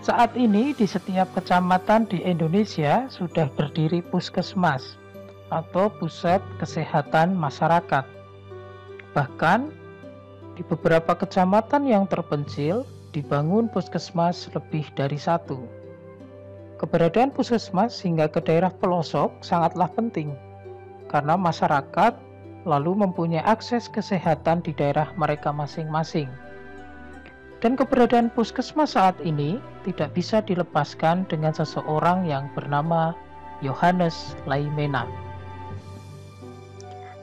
Saat ini di setiap kecamatan di Indonesia sudah berdiri puskesmas atau pusat kesehatan masyarakat. Bahkan di beberapa kecamatan yang terpencil dibangun puskesmas lebih dari satu. Keberadaan puskesmas hingga ke daerah pelosok sangatlah penting karena masyarakat lalu mempunyai akses kesehatan di daerah mereka masing-masing. Dan keberadaan puskesmas saat ini tidak bisa dilepaskan dengan seseorang yang bernama Yohanes Laimena.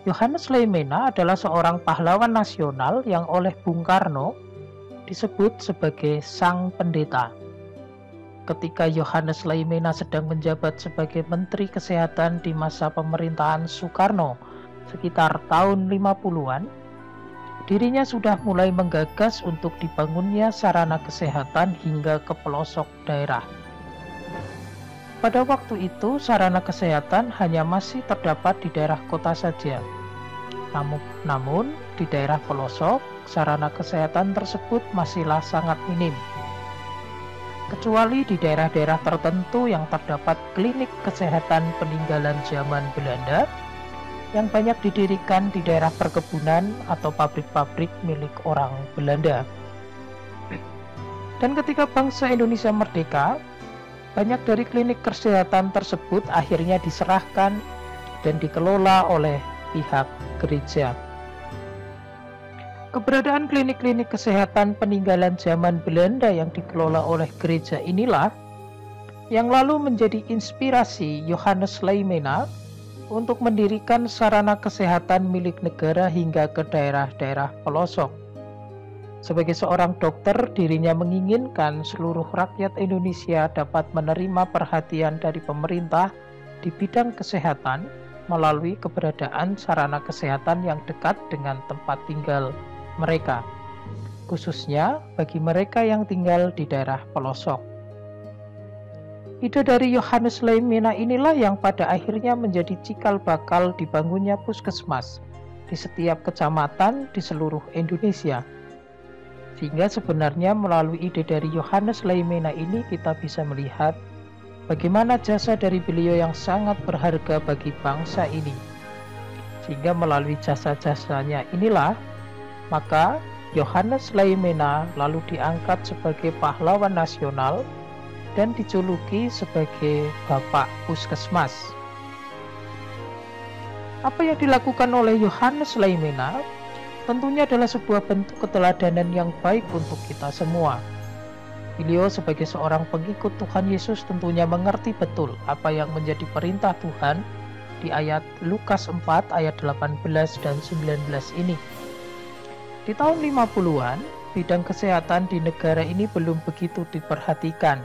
Yohanes Laimena adalah seorang pahlawan nasional yang oleh Bung Karno disebut sebagai Sang Pendeta. Ketika Yohanes Laimena sedang menjabat sebagai Menteri Kesehatan di masa pemerintahan Soekarno sekitar tahun 50-an, dirinya sudah mulai menggagas untuk dibangunnya sarana kesehatan hingga ke pelosok daerah. Pada waktu itu, sarana kesehatan hanya masih terdapat di daerah kota saja. Namun, di daerah pelosok, sarana kesehatan tersebut masihlah sangat minim. Kecuali di daerah-daerah tertentu yang terdapat klinik kesehatan peninggalan zaman Belanda, yang banyak didirikan di daerah perkebunan atau pabrik-pabrik milik orang Belanda. Dan ketika bangsa Indonesia merdeka, banyak dari klinik kesehatan tersebut akhirnya diserahkan dan dikelola oleh pihak gereja. Keberadaan klinik-klinik kesehatan peninggalan zaman Belanda yang dikelola oleh gereja inilah yang lalu menjadi inspirasi Yohanes Laimena untuk mendirikan sarana kesehatan milik negara hingga ke daerah-daerah pelosok. Sebagai seorang dokter, dirinya menginginkan seluruh rakyat Indonesia dapat menerima perhatian dari pemerintah di bidang kesehatan melalui keberadaan sarana kesehatan yang dekat dengan tempat tinggal mereka, khususnya bagi mereka yang tinggal di daerah pelosok. Ide dari Yohanes Laimena inilah yang pada akhirnya menjadi cikal bakal dibangunnya puskesmas di setiap kecamatan di seluruh Indonesia. Sehingga sebenarnya melalui ide dari Yohanes Laimena ini kita bisa melihat bagaimana jasa dari beliau yang sangat berharga bagi bangsa ini. Sehingga melalui jasa-jasanya inilah, maka Yohanes Laimena lalu diangkat sebagai pahlawan nasional dan dijuluki sebagai Bapak Puskesmas. Apa yang dilakukan oleh Yohanes Laimena tentunya adalah sebuah bentuk keteladanan yang baik untuk kita semua. Beliau sebagai seorang pengikut Tuhan Yesus tentunya mengerti betul apa yang menjadi perintah Tuhan di ayat Lukas 4 ayat 18 dan 19 ini. Di tahun 50-an, bidang kesehatan di negara ini belum begitu diperhatikan,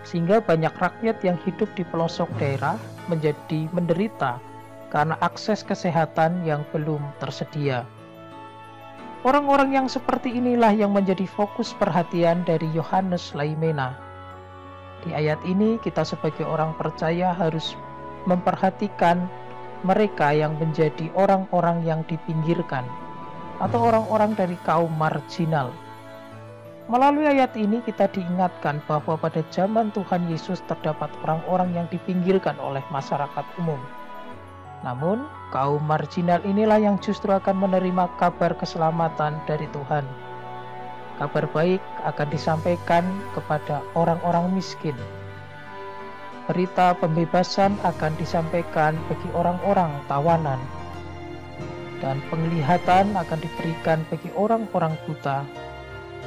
sehingga banyak rakyat yang hidup di pelosok daerah menjadi menderita karena akses kesehatan yang belum tersedia. Orang-orang yang seperti inilah yang menjadi fokus perhatian dari Yohanes Laimena. Di ayat ini kita sebagai orang percaya harus memperhatikan mereka yang menjadi orang-orang yang dipinggirkan atau orang-orang dari kaum marginal. Melalui ayat ini kita diingatkan bahwa pada zaman Tuhan Yesus terdapat orang-orang yang dipinggirkan oleh masyarakat umum. Namun, kaum marginal inilah yang justru akan menerima kabar keselamatan dari Tuhan. Kabar baik akan disampaikan kepada orang-orang miskin. Berita pembebasan akan disampaikan bagi orang-orang tawanan. Dan penglihatan akan diberikan bagi orang-orang buta,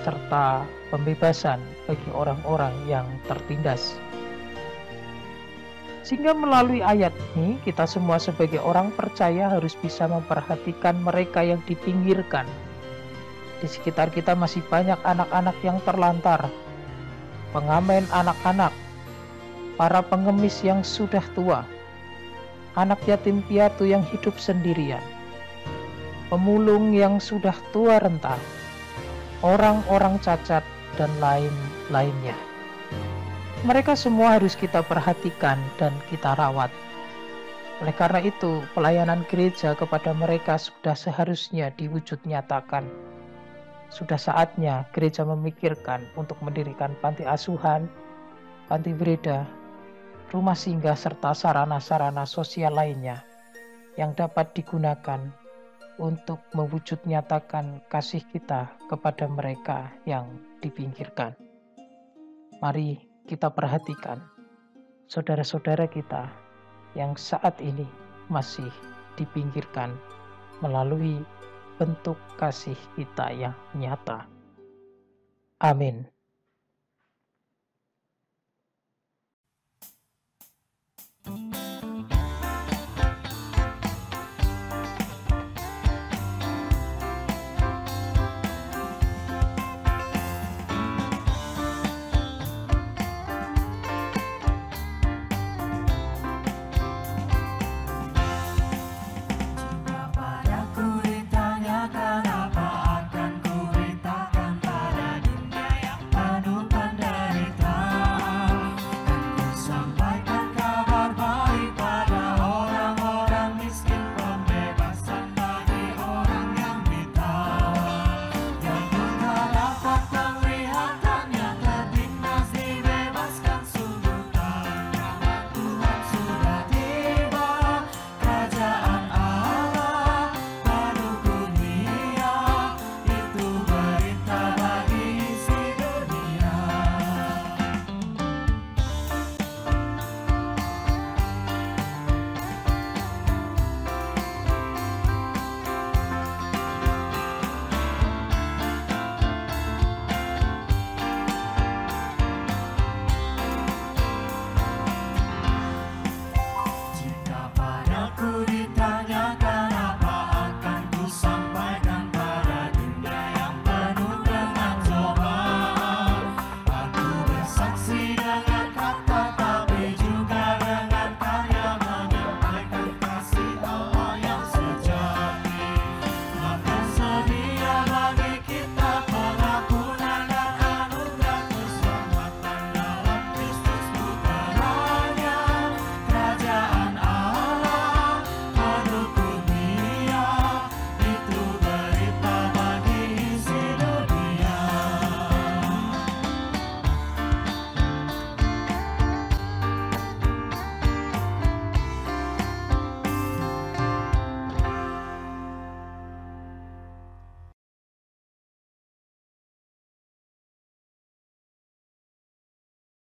serta pembebasan bagi orang-orang yang tertindas. Sehingga melalui ayat ini, kita semua sebagai orang percaya harus bisa memperhatikan mereka yang dipinggirkan. Di sekitar kita masih banyak anak-anak yang terlantar, pengamen anak-anak, para pengemis yang sudah tua, anak yatim piatu yang hidup sendirian, pemulung yang sudah tua renta, orang-orang cacat, dan lain-lainnya. Mereka semua harus kita perhatikan dan kita rawat. Oleh karena itu, pelayanan gereja kepada mereka sudah seharusnya diwujud nyatakan. Sudah saatnya gereja memikirkan untuk mendirikan panti asuhan, panti breda, rumah singgah, serta sarana-sarana sosial lainnya yang dapat digunakan untuk mewujud nyatakan kasih kita kepada mereka yang dipinggirkan. Mari kita perhatikan saudara-saudara kita yang saat ini masih dipinggirkan melalui bentuk kasih kita yang nyata. Amin.